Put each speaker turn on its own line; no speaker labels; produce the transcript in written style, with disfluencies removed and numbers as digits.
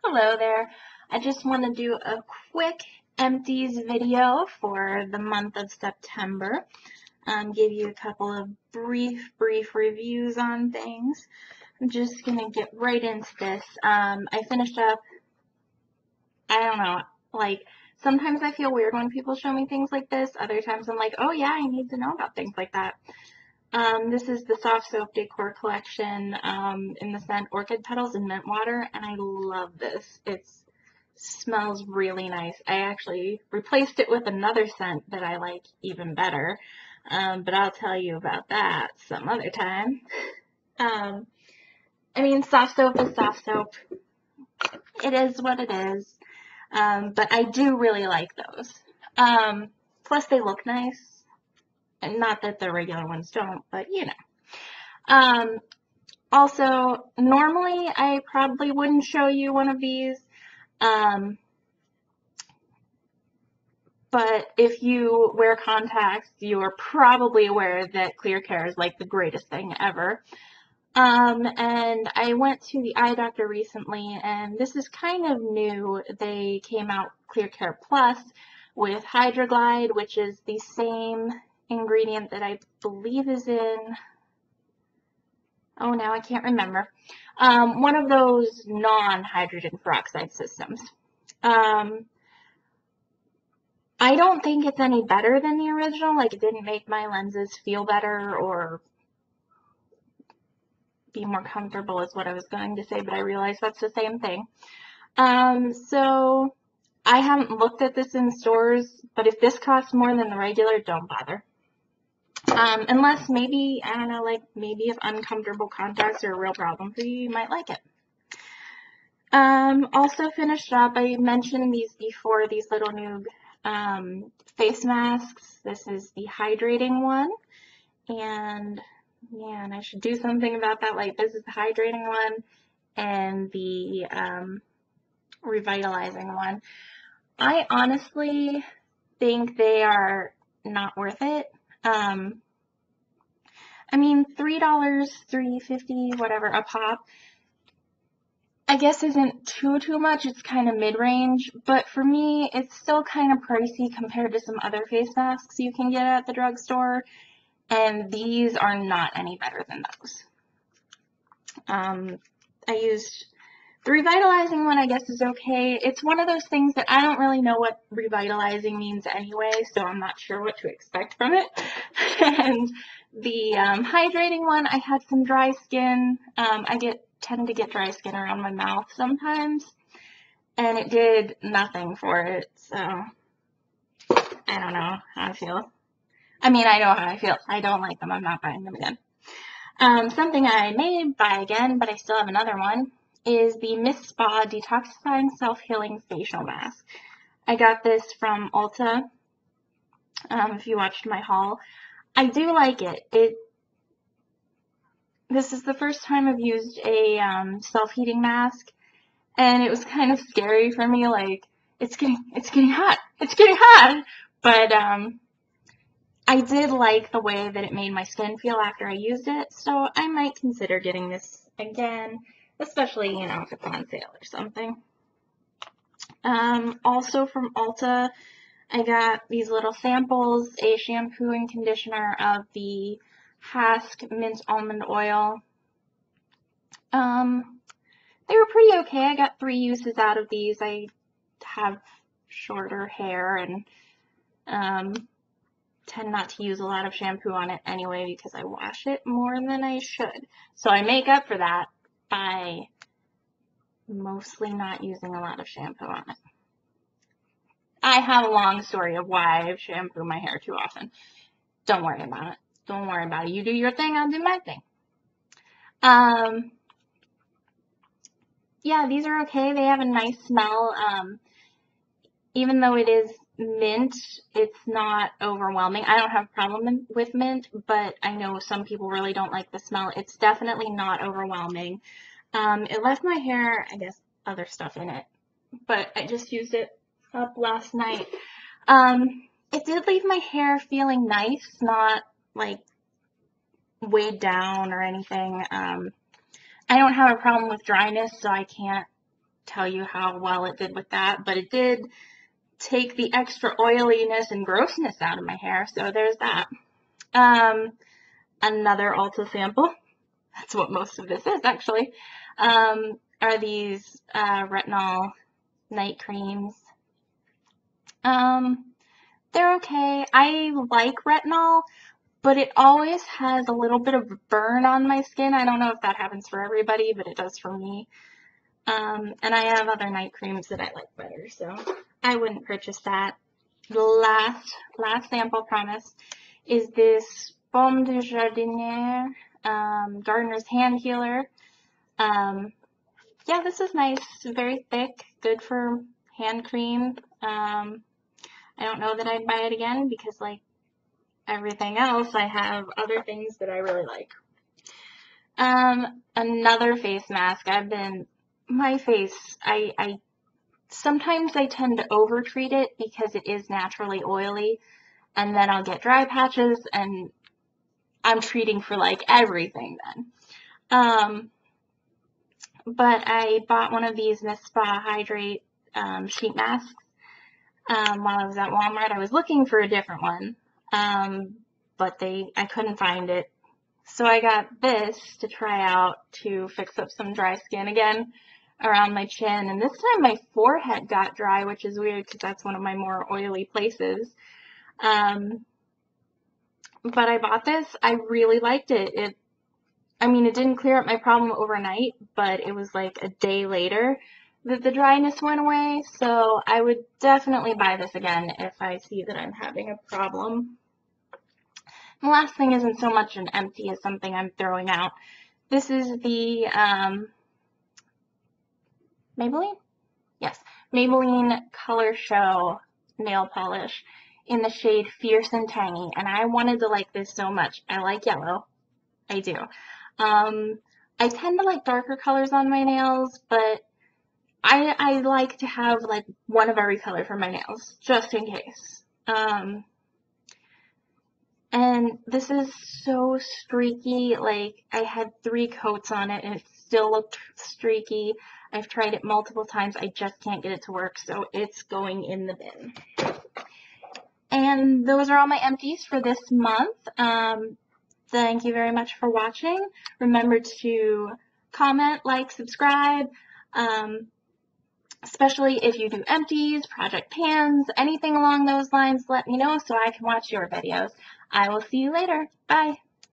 Hello there. I just want to do a quick empties video for the month of September. Give you a couple of brief reviews on things. I'm just going to get right into this. I finished up, I don't know, like sometimes I feel weird when people show me things like this. Other times I'm like, oh yeah, I need to know about things like that. This is the Softsoap Decor Collection in the scent Orchid, Petals, and Mint Water, and I love this. It smells really nice. I actually replaced it with another scent that I like even better, but I'll tell you about that some other time. I mean, soft soap is soft soap. It is what it is, but I do really like those. Plus, they look nice. And not that the regular ones don't, but you know. Also, normally I probably wouldn't show you one of these, but if you wear contacts, you are probably aware that clear care is like the greatest thing ever. And I went to the eye doctor recently, and this is kind of new. They came out Clear Care Plus with Hydroglide, which is the same ingredient that I believe is in, oh, now I can't remember, one of those non-hydrogen peroxide systems. I don't think it's any better than the original. Like, it didn't make my lenses feel better or be more comfortable is what I was going to say, but I realized that's the same thing. So I haven't looked at this in stores, but if this costs more than the regular, don't bother. Unless maybe, I don't know, like maybe if uncomfortable contacts are a real problem for you, you might like it. Also finished up, I mentioned these before, these little Nugg face masks. This is the hydrating one, and man, I should do something about that. Like, this is the hydrating one and the revitalizing one. I honestly think they are not worth it. I mean, $3, $3.50, whatever, a pop, I guess isn't too much. It's kind of mid-range, but for me, it's still kind of pricey compared to some other face masks you can get at the drugstore, and these are not any better than those. I used the revitalizing one, I guess, is okay. It's one of those things that I don't really know what revitalizing means anyway, so I'm not sure what to expect from it. And the hydrating one, I had some dry skin. I tend to get dry skin around my mouth sometimes, and it did nothing for it, so I don't know how I feel. I mean, I know how I feel. I don't like them. I'm not buying them again. Something I may buy again, but I still have another one, is the Miss Spa Detoxifying Self-Healing Facial Mask. I got this from Ulta, if you watched my haul. I do like it. This is the first time I've used a self-heating mask, and it was kind of scary for me, like, it's getting hot, but I did like the way that it made my skin feel after I used it, so I might consider getting this again, especially, you know, if it's on sale or something. Also from Ulta, I got these little samples, a shampoo and conditioner of the Hask Mint Almond Oil. They were pretty okay. I got 3 uses out of these. I have shorter hair and tend not to use a lot of shampoo on it anyway because I wash it more than I should. So I make up for that by mostly not using a lot of shampoo on it. I have a long story of why I shampoo my hair too often. Don't worry about it. Don't worry about it. You do your thing, I'll do my thing. Yeah, these are okay. They have a nice smell. Even though it is mint, it's not overwhelming. I don't have a problem with mint, but I know some people really don't like the smell. It's definitely not overwhelming. It left my hair, I guess, other stuff in it, but I just used it up last night. It did leave my hair feeling nice, not like weighed down or anything. I don't have a problem with dryness, so I can't tell you how well it did with that, but it did take the extra oiliness and grossness out of my hair, so there's that. Another Ulta sample, that's what most of this is actually, are these Retinol night creams. They're okay. I like Retinol, but it always has a little bit of burn on my skin. I don't know if that happens for everybody, but it does for me. And I have other night creams that I like better, so I wouldn't purchase that. The last sample, promise, is this Baume de Jardinier Gardener's Hand Healer. Yeah, this is nice, very thick, good for hand cream. I don't know that I'd buy it again because, like everything else, I have other things that I really like. Another face mask. My face, sometimes I tend to over-treat it because it is naturally oily, and then I'll get dry patches, and I'm treating for, like, everything then. But I bought one of these Miss Spa Hydrate sheet masks while I was at Walmart. I was looking for a different one, but I couldn't find it. So I got this to try out to fix up some dry skin again around my chin. And this time my forehead got dry, which is weird because that's one of my more oily places. But I bought this. I really liked it. It didn't clear up my problem overnight, but it was like a day later that the dryness went away. So I would definitely buy this again if I see that I'm having a problem. The last thing isn't so much an empty as something I'm throwing out. This is the Maybelline? Yes, Maybelline Color Show nail polish in the shade Fierce and Tangy, and I wanted to like this so much. I like yellow. I do. I tend to like darker colors on my nails, but I like to have like one of every color for my nails, just in case. And this is so streaky. Like, I had 3 coats on it and it still looked streaky. I've tried it multiple times. I just can't get it to work, so it's going in the bin. And those are all my empties for this month. Thank you very much for watching. Remember to comment, like, subscribe. Especially if you do empties, project pans, anything along those lines, let me know so I can watch your videos. I will see you later. Bye.